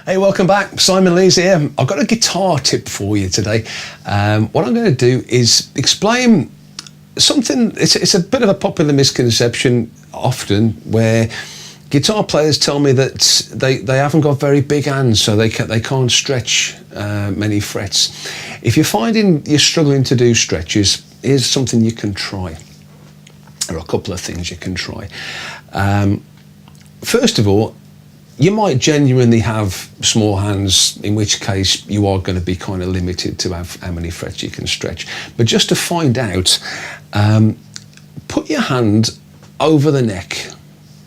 Hey, welcome back. Simon Lees here. I've got a guitar tip for you today. What I'm going to do is explain something. It's a bit of a popular misconception often, where guitar players tell me that they haven't got very big hands, so they can't stretch many frets. If you're finding you're struggling to do stretches, here's something you can try. There are a couple of things you can try. First of all, you might genuinely have small hands, in which case you are going to be kind of limited to how many frets you can stretch. But just to find out, put your hand over the neck.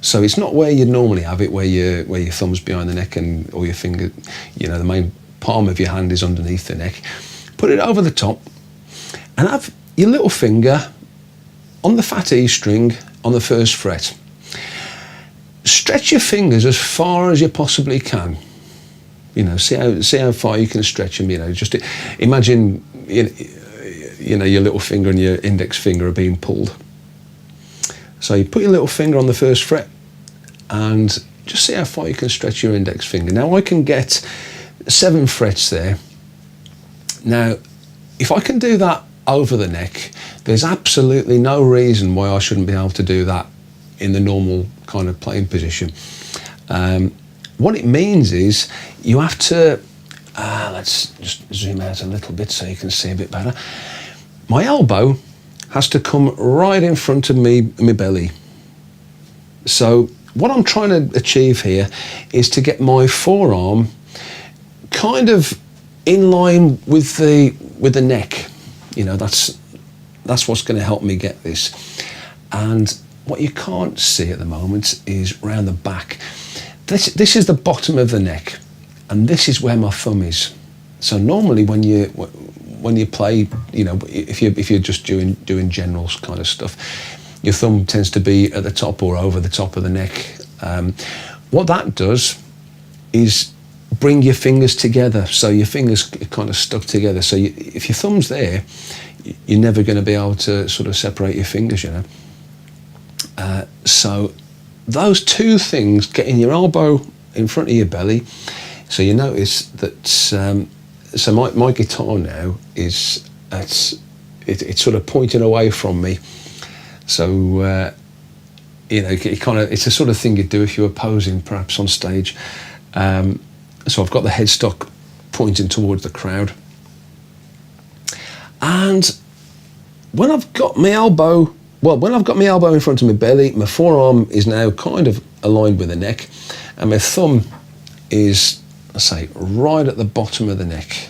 So it's not where you normally have it, where your thumb's behind the neck and or your finger, the main palm of your hand is underneath the neck. Put it over the top and have your little finger on the fat E string on the first fret. Stretch your fingers as far as you possibly can. See how far you can stretch them. Just imagine, your little finger and your index finger are being pulled. So you put your little finger on the first fret and just see how far you can stretch your index finger. Now I can get 7 frets there. Now, if I can do that over the neck, there's absolutely no reason why I shouldn't be able to do that in the normal kind of playing position. What it means is you have to, let's just zoom out a little bit so you can see a bit better. My elbow has to come right in front of my belly. So what I'm trying to achieve here is to get my forearm kind of in line with the neck. That's what's going to help me get this. And what you can't see at the moment is round the back. This is the bottom of the neck, and this is where my thumb is. So normally when you play, if you're just doing general kind of stuff, your thumb tends to be at the top or over the top of the neck. What that does is bring your fingers together, so your fingers are kind of stuck together. So if your thumb's there, you're never going to be able to sort of separate your fingers, So those two things, getting your elbow in front of your belly, so you notice that. So my guitar now it's sort of pointing away from me. So it's the sort of thing you'd do if you were posing, perhaps on stage. So I've got the headstock pointing towards the crowd, and when I've got my elbow in front of my belly, my forearm is now kind of aligned with the neck, and my thumb is, I say, right at the bottom of the neck.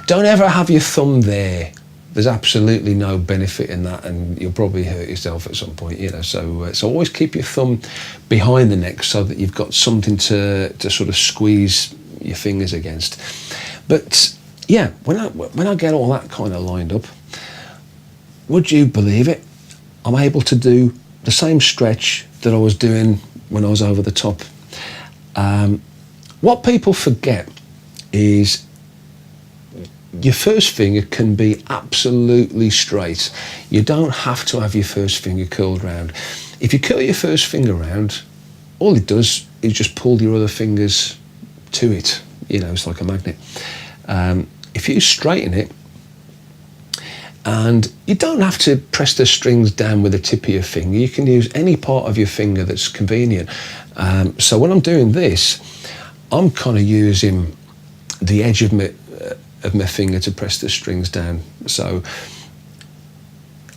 Don't ever have your thumb there. There's absolutely no benefit in that, and you'll probably hurt yourself at some point. So always keep your thumb behind the neck so that you've got something to sort of squeeze your fingers against. But yeah, when I get all that kind of lined up, would you believe it? I'm able to do the same stretch that I was doing when I was over the top. What people forget is your first finger can be absolutely straight. You don't have to have your first finger curled round. If you curl your first finger round, all it does is just pull your other fingers to it. It's like a magnet. If you straighten it, and you don't have to press the strings down with the tip of your finger. You can use any part of your finger that's convenient. So when I'm doing this, I'm kind of using the edge of my finger to press the strings down. So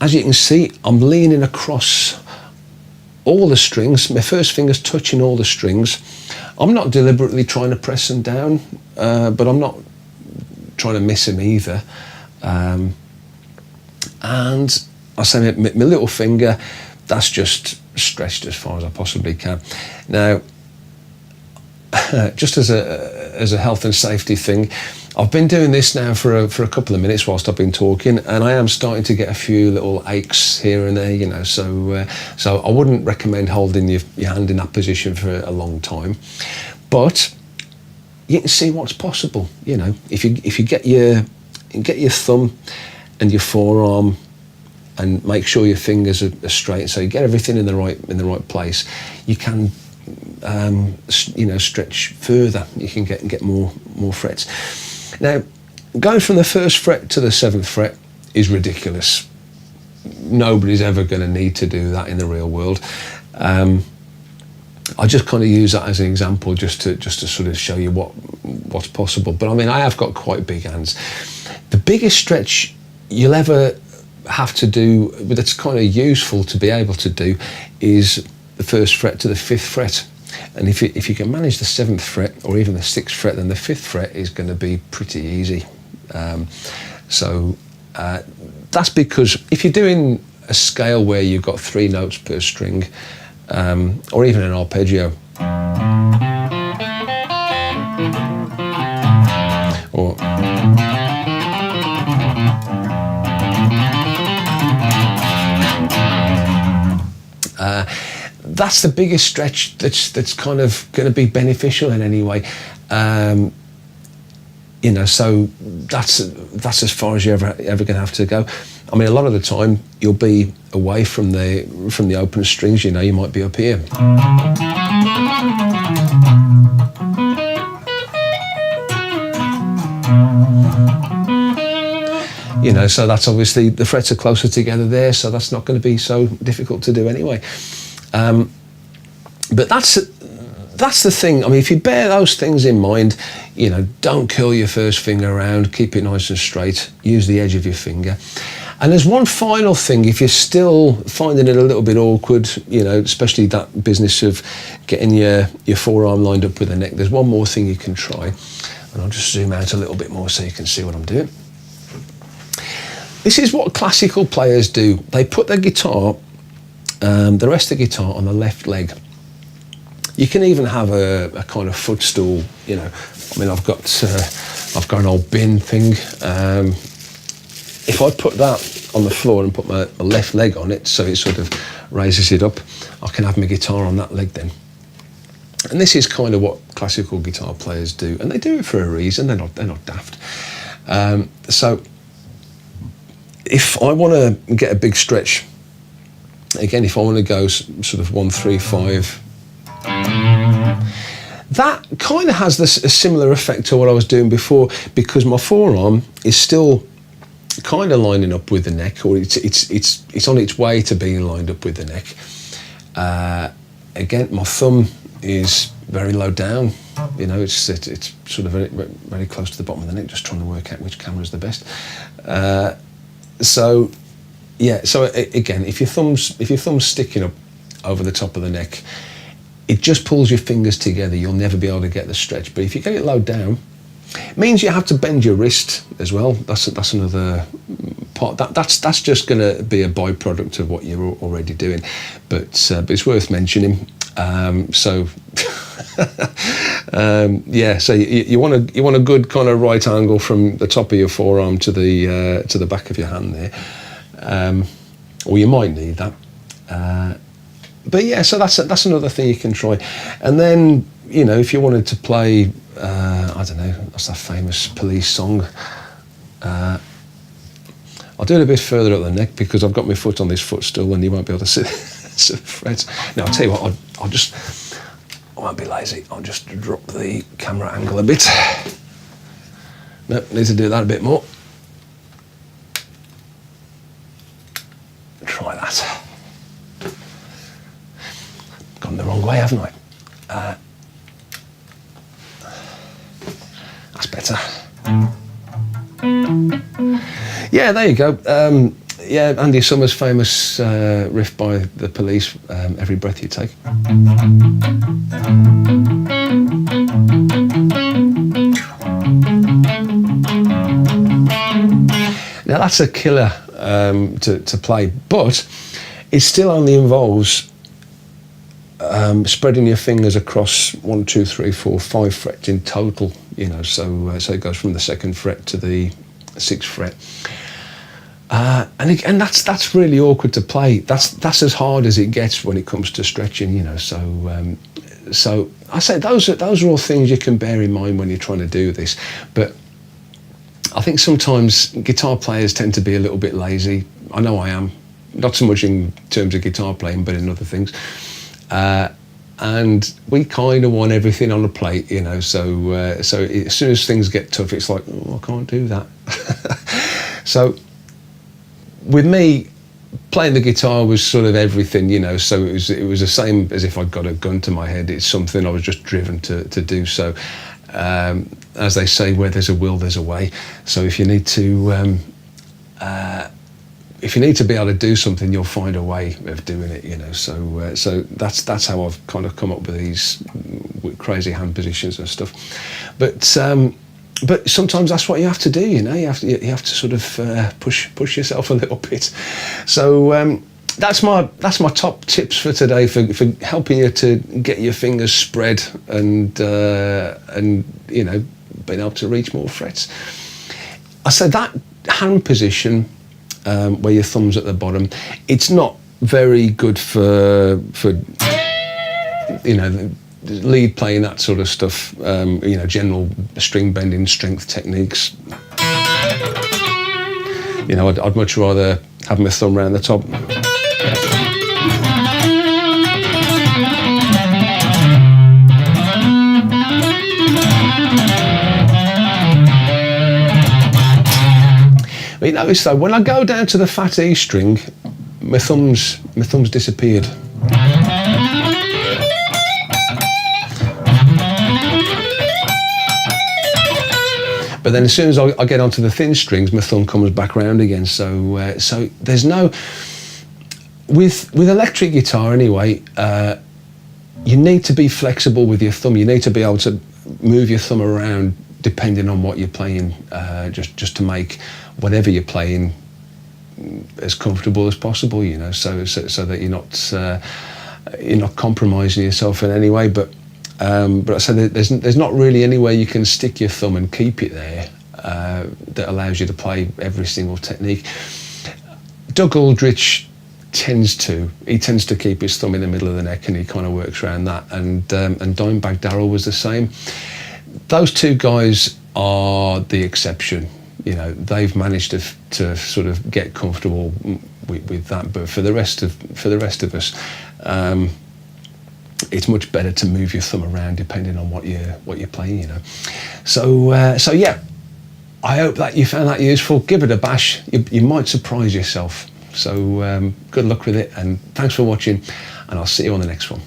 as you can see, I'm leaning across all the strings. My first finger's touching all the strings. I'm not deliberately trying to press them down, but I'm not trying to miss them either. And I say my little finger, that's just stretched as far as I possibly can. Now, just as a health and safety thing, I've been doing this now for a couple of minutes whilst I've been talking, and I am starting to get a few little aches here and there, so I wouldn't recommend holding your hand in that position for a long time. But you can see what's possible, if you get your thumb and your forearm and make sure your fingers are straight, so you get everything in the right place, you can stretch further. You can get more frets. Now, going from the first fret to the seventh fret is ridiculous. Nobody's ever going to need to do that in the real world. I just kind of use that as an example just to sort of show you what's possible. But I mean, I have got quite big hands. The biggest stretch you'll ever have to do, but it's kind of useful to be able to do, is the first fret to the fifth fret. And if you can manage the seventh fret or even the sixth fret, then the fifth fret is going to be pretty easy. That's because if you're doing a scale where you've got 3 notes per string, or even an arpeggio, or that's the biggest stretch that's kind of going to be beneficial in any way. So that's as far as you're ever going to have to go. I mean, a lot of the time you'll be away from the open strings. You might be up here. So that's obviously, the frets are closer together there, so that's not going to be so difficult to do anyway. But that's the thing. I mean, if you bear those things in mind, don't curl your first finger around, keep it nice and straight, use the edge of your finger. And there's one final thing, if you're still finding it a little bit awkward, especially that business of getting your forearm lined up with the neck, there's one more thing you can try. And I'll just zoom out a little bit more so you can see what I'm doing. This is what classical players do. They put their guitar, the rest of the guitar, on the left leg. You can even have a kind of footstool, I mean, I've got an old bin thing. If I put that on the floor and put my left leg on it, so it sort of raises it up, I can have my guitar on that leg then. And this is kind of what classical guitar players do, and they do it for a reason. They're not daft. So if I want to get a big stretch, again, if I want to go sort of 1, 3, 5, that kind of has a similar effect to what I was doing before, because my forearm is still kind of lining up with the neck, or it's on its way to being lined up with the neck. Again, my thumb is very low down. It's sort of very, very close to the bottom of the neck, just trying to work out which camera is the best. So again, if your thumb's sticking up over the top of the neck, it just pulls your fingers together. You'll never be able to get the stretch. But if you get it low down, it means you have to bend your wrist as well. That's another part. That's just going to be a byproduct of what you're already doing. But it's worth mentioning. So you want a good kind of right angle from the top of your forearm to the back of your hand there, or you might need that. But yeah, so that's another thing you can try. And then if you wanted to play, I don't know, what's that famous Police song? I'll do it a bit further up the neck because I've got my foot on this footstool and you won't be able to see the frets. Now I'll tell you what, I won't be lazy. I'll just drop the camera angle a bit. Nope, need to do that a bit more. Try that. Gone the wrong way, haven't I? That's better. Yeah, there you go. Andy Summers' famous riff by the Police, Every Breath You Take. Now that's a killer to play, but it still only involves spreading your fingers across 1, 2, 3, 4, 5 frets in total. So it goes from the 2nd fret to the 6th fret. And that's really awkward to play. That's as hard as it gets when it comes to stretching. So I say those are all things you can bear in mind when you're trying to do this. But I think sometimes guitar players tend to be a little bit lazy. I know I am, not so much in terms of guitar playing, but in other things. and we kind of want everything on the plate, you know. So as soon as things get tough, it's like, oh, I can't do that. So with me, playing the guitar was sort of everything, you know. So it was the same as if I'd got a gun to my head. It's something I was just driven to do. So as they say, where there's a will, there's a way. So if you need to be able to do something, you'll find a way of doing it, you know. So that's how I've kind of come up with these crazy hand positions and stuff. But sometimes that's what you have to do, you know. You have to sort of push yourself a little bit. So that's my top tips for today for helping you to get your fingers spread and you know, being able to reach more frets. I said that hand position, where your thumb's at the bottom, it's not very good for you know, lead playing, that sort of stuff, you know, general string bending, strength techniques. You know, I'd much rather have my thumb around the top. But you notice though, when I go down to the fat E string, my thumb's disappeared. But then as soon as I get onto the thin strings, my thumb comes back round again. So there's no, with electric guitar anyway, you need to be flexible with your thumb. You need to be able to move your thumb around depending on what you're playing, just to make whatever you're playing as comfortable as possible, you know, so that you're not compromising yourself in any way. But I said there's not really anywhere you can stick your thumb and keep it there that allows you to play every single technique. Doug Aldrich tends to keep his thumb in the middle of the neck, and he kind of works around that. And Dimebag Darrell was the same. Those two guys are the exception. You know, they've managed to sort of get comfortable with that. But for the rest of us, it's much better to move your thumb around depending on what you're playing, you know. So yeah, I hope that you found that useful. Give it a bash. You might surprise yourself. So good luck with it, and thanks for watching, and I'll see you on the next one.